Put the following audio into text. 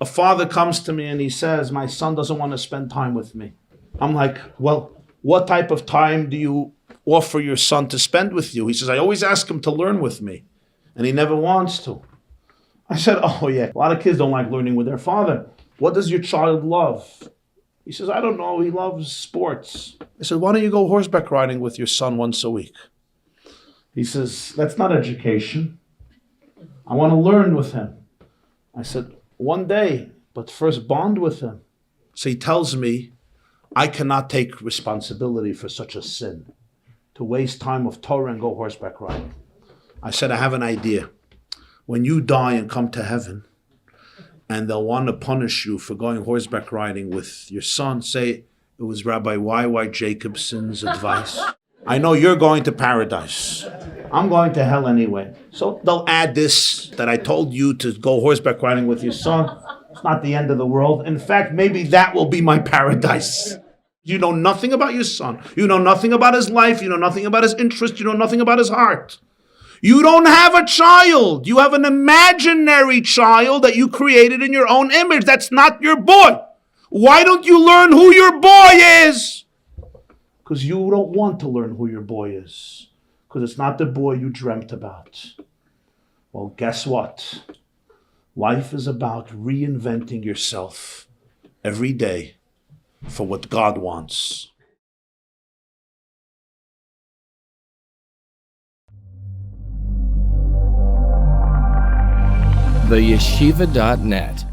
A father comes to me and he says, my son doesn't want to spend time with me. I'm like, well, what type of time do you offer your son to spend with you? He says, I always ask him to learn with me, and he never wants to. I said, oh yeah, a lot of kids don't like learning with their father. What does your child love? He says, I don't know, he loves sports. I said, why don't you go horseback riding with your son once a week? He says, that's not education. I want to learn with him. I said, one day, but first bond with him. So he tells me, I cannot take responsibility for such a sin, to waste time of Torah and go horseback riding. I said, I have an idea. When you die and come to heaven, and they'll want to punish you for going horseback riding with your son, say it was Rabbi Y.Y. Jacobson's advice. I know you're going to paradise. I'm going to hell anyway. So they'll add this, that I told you to go horseback riding with your son. It's not the end of the world. In fact, maybe that will be my paradise. You know nothing about your son. You know nothing about his life. You know nothing about his interest. You know nothing about his heart. You don't have a child. You have an imaginary child that you created in your own image. That's not your boy. Why don't you learn who your boy is? Because you don't want to learn who your boy is. Because it's not the boy you dreamt about. Well, guess what? Life is about reinventing yourself every day for what God wants. TheYeshiva.net